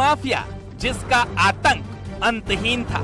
Mafia जिसका आतंक अंतहीन था।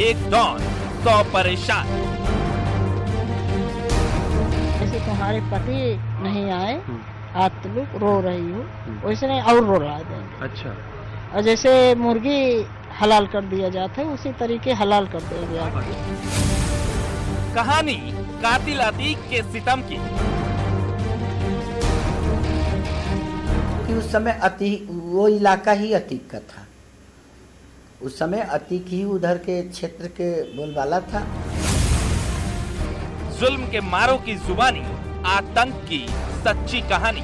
एक डॉन 100 परेशान। जैसे तुम्हारे पति नहीं आए, आज तुम रो रही हो, वैसे नहीं और रो रहा है। अच्छा। और जैसे मुर्गी हलाल कर दिया जाता है, उसी तरीके हलाल कर देंगे आपको। कहानी कातिल अतीक के सितम की। उस समय अतीक, वो इलाका ही अतीक का था। उस समय अतीक ही उधर के क्षेत्र के बोलबाला था। जुल्म के मारों की जुबानी, आतंक की सच्ची कहानी।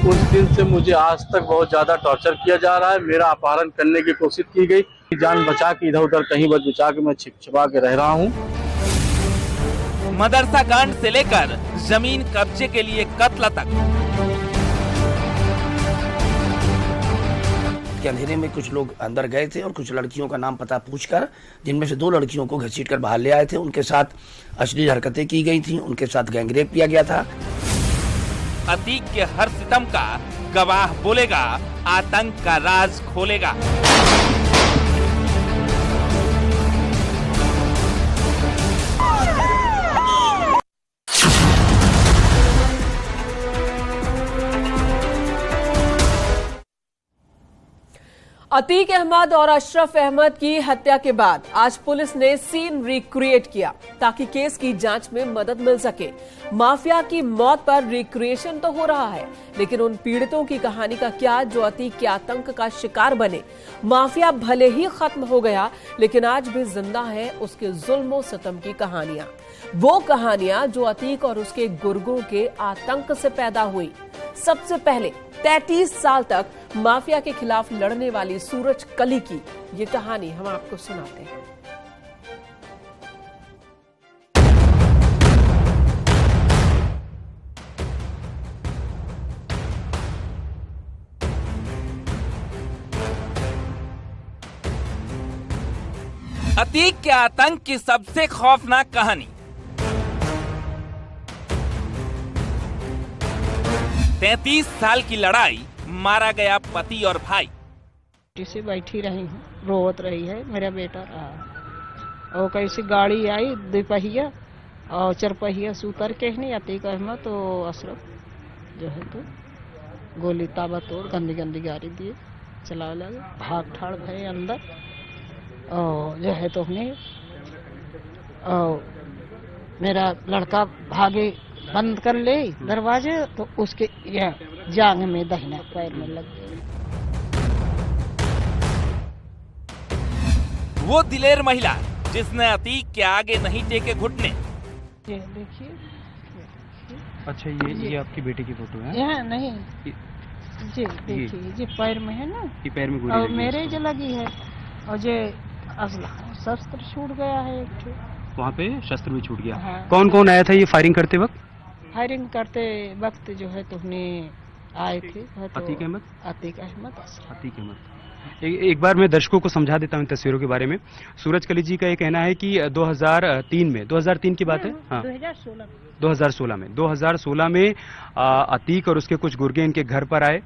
उस दिन से मुझे आज तक बहुत ज्यादा टॉर्चर किया जा रहा है। मेरा अपहरण करने की कोशिश की गई। जान बचा के इधर उधर कहीं बचा के मैं छिपा के रह रहा हूँ। मदरसा कांड से लेकर जमीन कब्जे के लिए कत्ल तक। के अंधेरे में कुछ लोग अंदर गए थे और कुछ लड़कियों का नाम पता पूछकर, जिनमें से 2 लड़कियों को घसीटकर बाहर ले आए थे। उनके साथ अश्लील हरकतें की गई थी, उनके साथ गैंगरेप किया गया था। अतीक के हर सितम का गवाह बोलेगा, आतंक का राज खोलेगा। अतीक अहमद और अशरफ अहमद की हत्या के बाद आज पुलिस ने सीन रिक्रिएट किया ताकि केस की जांच में मदद मिल सके। माफिया की मौत पर रिक्रिएशन तो हो रहा है, लेकिन उन पीड़ितों की कहानी का क्या जो अतीक के आतंक का शिकार बने। माफिया भले ही खत्म हो गया, लेकिन आज भी जिंदा है उसके जुल्म और सितम की कहानियां। वो कहानियां जो अतीक और उसके गुर्गों के आतंक से पैदा हुई। सबसे पहले 33 साल तक माफिया के खिलाफ लड़ने वाली सूरज कली की ये कहानी हम आपको सुनाते हैं। अतीक के आतंक की सबसे खौफनाक कहानी। 33 साल की लड़ाई, मारा गया पति और भाई। से बैठी रही हूँ, रोवत रही है, मेरा बेटा रहा। और कैसी गाड़ी आई 2 पहिया और 4 पहिया से उतर के नहीं, अतीक अहमद तो अशरफ जो है तो गोली ताबड़तोड़ गंदी गंदी गाड़ी दिए चला लगे, भाग ठाड़ भरे अंदर। और जो है तो हमने और मेरा लड़का भागे, बंद कर ले दरवाजे, तो उसके यह जांग में दाहिना पैर में लग गया। वो दिलेर महिला जिसने अतीक के आगे नहीं टेके घुटने। ये देखिए। अच्छा, ये आपकी बेटी की फोटो है? यह नहीं, जी देखिए, ये पैर में है ना, ये पैर में गोली और लगी मेरे जो लगी है। और ये शस्त्र छूट गया है एक। वहाँ पे शस्त्र भी छूट गया। हाँ। कौन कौन आया था ये फायरिंग करते वक्त? फायरिंग करते वक्त जो है तो हमने आए थे तो अतीक अहमद। अतीक अहमद। एक बार मैं दर्शकों को समझा देता हूँ इन तस्वीरों के बारे में। सूरज कली जी का ये कहना है कि 2003 की बात है, हाँ 2016 में अतीक और उसके कुछ गुर्गे इनके घर पर आए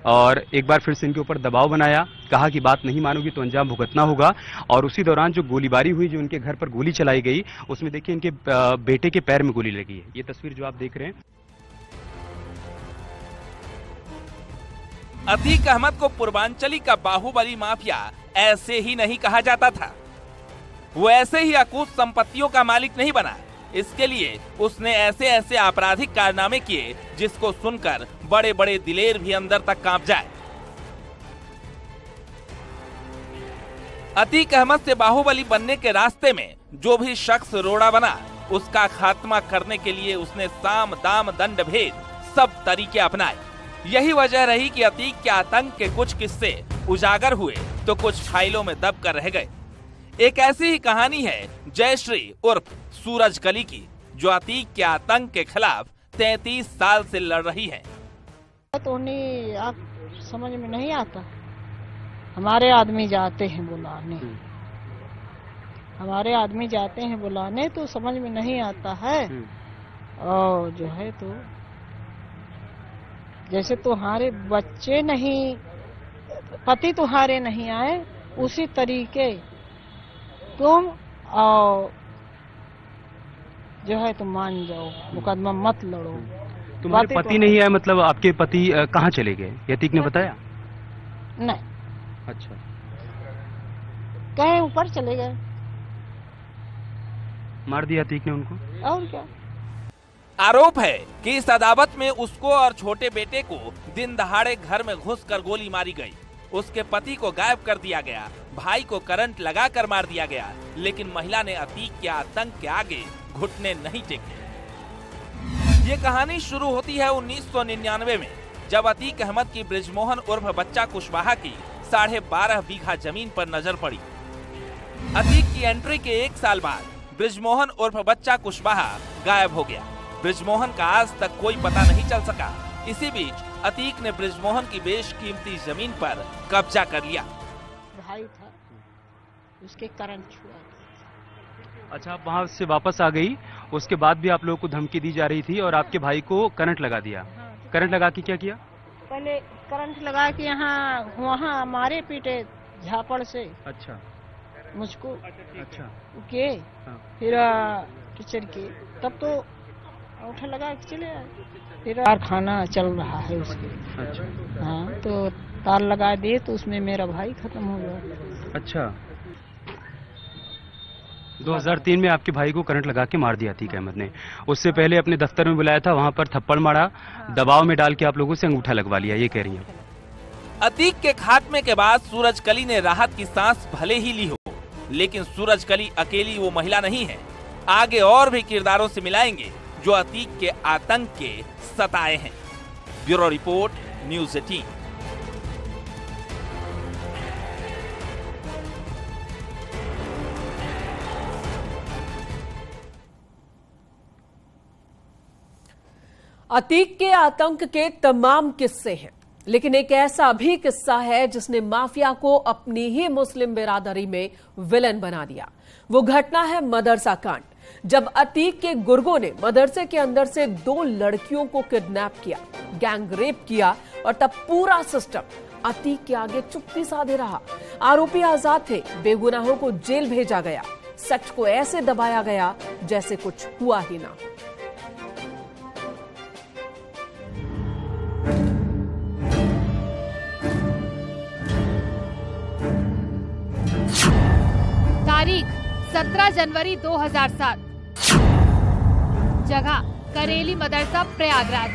और एक बार फिर से इनके ऊपर दबाव बनाया, कहा कि बात नहीं मानोगी तो अंजाम भुगतना होगा। और उसी दौरान जो गोलीबारी हुई, जो इनके घर पर गोली चलाई गई, उसमें देखिए इनके बेटे के पैर में गोली लगी है। ये तस्वीर जो आप देख रहे हैं। अतीक अहमद को पूर्वांचली का बाहुबली माफिया ऐसे ही नहीं कहा जाता था। वो ऐसे ही अकूत संपत्तियों का मालिक नहीं बना। इसके लिए उसने ऐसे ऐसे आपराधिक कारनामे किए जिसको सुनकर बड़े बड़े दिलेर भी अंदर तक कांप जाए। अतीक अहमद से बाहुबली बनने के रास्ते में जो भी शख्स रोड़ा बना, उसका खात्मा करने के लिए उसने साम दाम दंड भेद सब तरीके अपनाए। यही वजह रही कि अतीक के आतंक के कुछ किस्से उजागर हुए तो कुछ फाइलों में दब कर रह गए। एक ऐसी ही कहानी है जयश्री उर्फ सूरज कली की, जो अतीक के आतंक के खिलाफ 33 साल से लड़ रही है। तो नहीं, आप समझ में नहीं आता, हमारे आदमी जाते हैं बुलाने। हमारे आदमी जाते हैं बुलाने तो समझ में नहीं आता है। और जो है तो जैसे तुम्हारे बच्चे नहीं, पति तुम्हारे नहीं आए, उसी तरीके तुम और जो है तुम मान जाओ, मुकदमा मत लड़ो। तुम्हारे पति नहीं आए मतलब आपके पति कहाँ चले गए? यतीक ने बताया? नहीं। अच्छा। कहीं ऊपर चले गए। मार दिया यतीक ने उनको? और क्या। आरोप है कि इस अदावत में उसको और छोटे बेटे को दिन दहाड़े घर में घुसकर गोली मारी गई। उसके पति को गायब कर दिया गया, भाई को करंट लगाकर मार दिया गया, लेकिन महिला ने अतीक के आतंक के आगे घुटने नहीं टेके। ये कहानी शुरू होती है 1999 में, जब अतीक अहमद की बृजमोहन उर्फ बच्चा कुशवाहा की 12.5 बीघा जमीन पर नजर पड़ी। अतीक की एंट्री के 1 साल बाद बृजमोहन उर्फ बच्चा कुशवाहा गायब हो गया। बृजमोहन का आज तक कोई पता नहीं चल सका। इसी बीच अतीक ने बृजमोहन की बेशकीमती जमीन पर कब्जा कर लिया। भाई था, उसके करंट छुआ। अच्छा, आप वहाँ से वापस आ गई, उसके बाद भी आप लोगों को धमकी दी जा रही थी और आपके भाई को करंट लगा दिया। करंट लगा के क्या किया? पहले करंट लगा के यहाँ वहाँ मारे पीटे झापड़ से। अच्छा। मुझको अच्छा। के हाँ। फिर टीचर के, तब तो औठा लगा के चले आए। फिर कारखाना चल रहा है उसके। अच्छा। हाँ, तो तार लगा दिए तो उसमें मेरा भाई खत्म हो गया। अच्छा। 2003 में आपके भाई को करंट लगा के मार दिया अतीक अहमद ने। उससे पहले अपने दफ्तर में बुलाया था, वहां पर थप्पड़ मारा, दबाव में डाल के आप लोगों से अंगूठा लगवा लिया, ये कह रही हैं। अतीक के खात्मे के बाद सूरजकली ने राहत की सांस भले ही ली हो, लेकिन सूरजकली अकेली वो महिला नहीं है। आगे और भी किरदारों से मिलाएंगे जो अतीक के आतंक के सताए हैं। Bureau report, news 18। अतीक के आतंक के तमाम किस्से हैं, लेकिन एक ऐसा भी किस्सा है जिसने माफिया को अपनी ही मुस्लिम बिरादरी में विलन बना दिया। वो घटना है मदरसा कांड, जब अतीक के गुर्गों ने मदरसे के अंदर से 2 लड़कियों को किडनैप किया, गैंग रेप किया और तब पूरा सिस्टम अतीक के आगे चुप्पी साधे रहा। आरोपी आजाद थे, बेगुनाहों को जेल भेजा गया, सच को ऐसे दबाया गया जैसे कुछ हुआ ही ना। तारीख 17 जनवरी 2007। जगह करेली मदरसा प्रयागराज।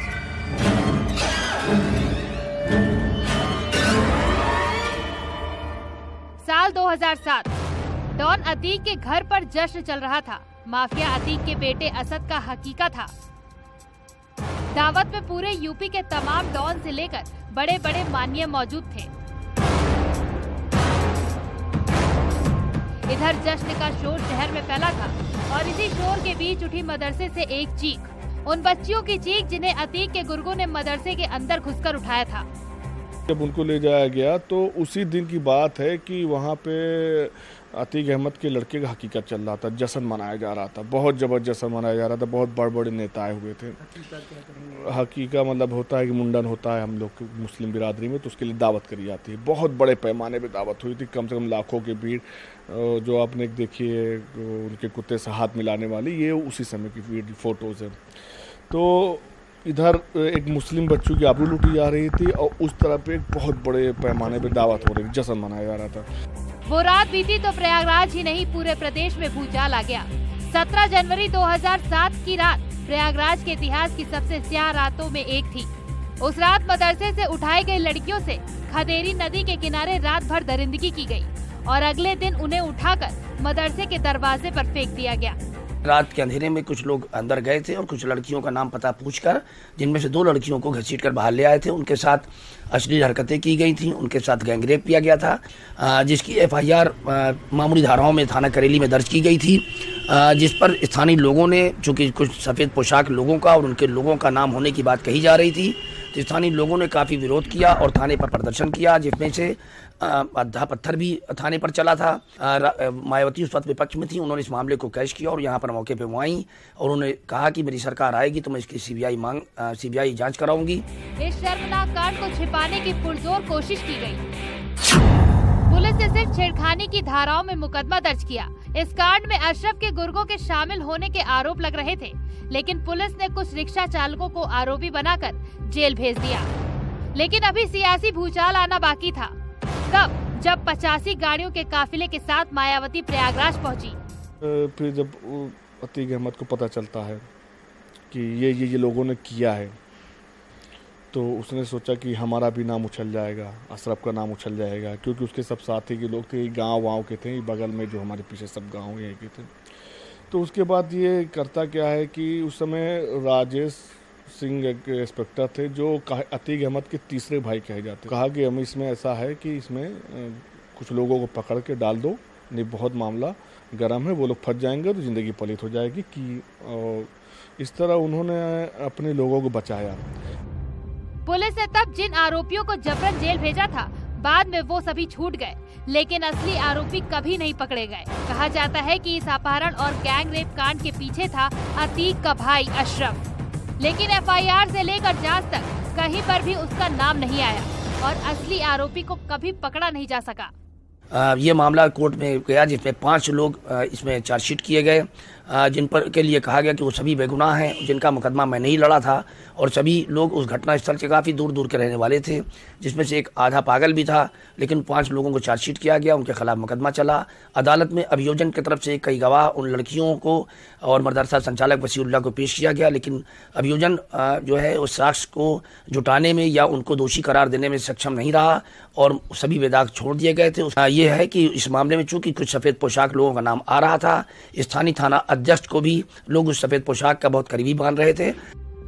साल 2007। डॉन अतीक के घर पर जश्न चल रहा था। माफिया अतीक के बेटे असद का हकीका था। दावत में पूरे यूपी के तमाम डॉन से लेकर बड़े बड़े मानिए मौजूद थे। इधर जश्न का शोर शहर में फैला था और इसी शोर के बीच उठी मदरसे से एक चीख, उन बच्चियों की चीख जिन्हें अतीक के गुर्गों ने मदरसे के अंदर घुसकर उठाया था। जब उनको ले जाया गया तो उसी दिन की बात है कि वहाँ पे अतीक अहमद के लड़के का हकीकत चल रहा था, जश्न मनाया जा रहा था, बहुत जबरदस्त जश्न मनाया जा रहा था, बहुत बड़े बड़े नेता आए हुए थे। हकीका मतलब होता है कि मुंडन होता है हम लोग की मुस्लिम बिरादरी में, तो उसके लिए दावत करी जाती है। बहुत बड़े पैमाने पे दावत हुई थी, कम से कम लाखों की भीड़। जो आपने देखी है उनके कुत्ते से हाथ मिलाने वाली, ये उसी समय की फोटोज है। तो इधर एक मुस्लिम बच्चों की आबरू लूटी जा रही थी और उस तरह पे एक बहुत बड़े पैमाने पे दावत हो रही थी, जश्न मनाया जा रहा था। वो रात बीती तो प्रयागराज ही नहीं पूरे प्रदेश में भूचाल आ गया। 17 जनवरी 2007 की रात प्रयागराज के इतिहास की सबसे स्याह रातों में एक थी। उस रात मदरसे से उठाई गई लड़कियों से खदेरी नदी के किनारे रात भर दरिंदगी की गई और अगले दिन उन्हें उठाकर मदरसे के दरवाजे पर फेंक दिया गया। रात के अंधेरे में कुछ लोग अंदर गए थे और कुछ लड़कियों का नाम पता पूछकर, जिनमें से 2 लड़कियों को घसीटकर बाहर ले आए थे, उनके साथ अश्लील हरकतें की गई थी, उनके साथ गैंगरेप किया गया था, जिसकी FIR मामूली धाराओं में थाना करेली में दर्ज की गई थी, जिस पर स्थानीय लोगों ने, चूंकि कुछ सफ़ेद पोशाक लोगों का और उनके लोगों का नाम होने की बात कही जा रही थी, तो स्थानीय लोगों ने काफ़ी विरोध किया और थाने पर प्रदर्शन किया, जिसमें से आधा पत्थर भी थाने पर चला था। मायावती उस वक्त विपक्ष में थी, उन्होंने इस मामले को कैश किया और यहाँ पर मौके पर वो आई और उन्होंने कहा कि मेरी सरकार आएगी तो मैं इसकी सीबीआई जांच कराऊंगी। इस शर्मनाक कांड को छिपाने की पुरजोर कोशिश की गई। पुलिस ने सिर्फ छेड़खानी की धाराओं में मुकदमा दर्ज किया। इस कांड में अशरफ के गुर्गों के शामिल होने के आरोप लग रहे थे, लेकिन पुलिस ने कुछ रिक्शा चालकों को आरोपी बनाकर जेल भेज दिया। लेकिन अभी सियासी भूचाल आना बाकी था। कब? जब 85 गाड़ियों के काफिले के साथ मायावती प्रयागराज पहुंची। फिर जब अतीक अहमद को पता चलता है कि ये लोगों ने किया है, तो उसने सोचा कि हमारा भी नाम उछल जाएगा, अशरफ का नाम उछल जाएगा, क्योंकि उसके सब साथी के लोग थे, गाँव के थे, बगल में जो हमारे पीछे सब गाँव यहीं के थे। तो उसके बाद ये करता क्या है कि उस समय राजेश सिंह एक इंस्पेक्टर थे जो अतीक अहमद के तीसरे भाई कहे जाते। कहा कि हम इसमें ऐसा है कि इसमें कुछ लोगों को पकड़ के डाल दो, नहीं बहुत मामला गर्म है, वो लोग फंस जाएंगे तो ज़िंदगी पलित हो जाएगी। कि इस तरह उन्होंने अपने लोगों को बचाया। पुलिस ने तब जिन आरोपियों को जबरन जेल भेजा था, बाद में वो सभी छूट गए, लेकिन असली आरोपी कभी नहीं पकड़े गए। कहा जाता है कि इस अपहरण और गैंग रेप कांड के पीछे था अतीक का भाई अशरफ, लेकिन एफआईआर से लेकर जांच तक कहीं पर भी उसका नाम नहीं आया और असली आरोपी को कभी पकड़ा नहीं जा सका। ये मामला कोर्ट में गया, जिसमें 5 लोग इसमें चार्जशीट किए गए, जिन पर के लिए कहा गया कि वो सभी बेगुनाह हैं, जिनका मुकदमा मैं नहीं लड़ा था और सभी लोग उस घटना स्थल से काफ़ी दूर दूर के रहने वाले थे, जिसमें से एक आधा पागल भी था। लेकिन 5 लोगों को चार्जशीट किया गया, उनके खिलाफ मुकदमा चला। अदालत में अभियोजन की तरफ से कई गवाह उन लड़कियों को और मदरसा संचालक वसीउल्लाह को पेश किया गया, लेकिन अभियोजन जो है उस साक्ष्य को जुटाने में या उनको दोषी करार देने में सक्षम नहीं रहा और सभी बेदाग छोड़ दिए गए थे। ये है कि इस मामले में चूंकि कुछ सफ़ेद पोशाक लोगों का नाम आ रहा था, स्थानीय थाना अध्यक्ष को भी लोग उस सफ़ेद पोशाक का बहुत करीबी मान रहे थे।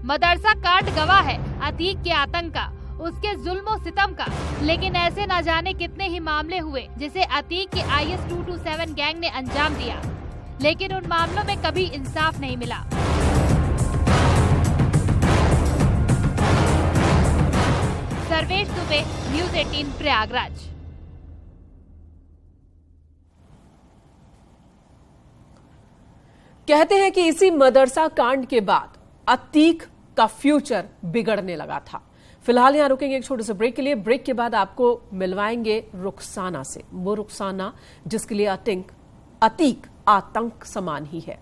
मदरसा कांड गवाह है अतीक के आतंक का, उसके जुल्म और सितम का। लेकिन ऐसे न जाने कितने ही मामले हुए जिसे अतीक के IS 227 गैंग ने अंजाम दिया, लेकिन उन मामलों में कभी इंसाफ नहीं मिला। सर्वेश दुबे, न्यूज़ 18 प्रयागराज। कहते हैं कि इसी मदरसा कांड के बाद अतीक का फ्यूचर बिगड़ने लगा था। फिलहाल यहां रुकेंगे एक छोटे से ब्रेक के लिए। ब्रेक के बाद आपको मिलवाएंगे रुखसाना से, वो रुखसाना जिसके लिए अतीक आतंक समान ही है।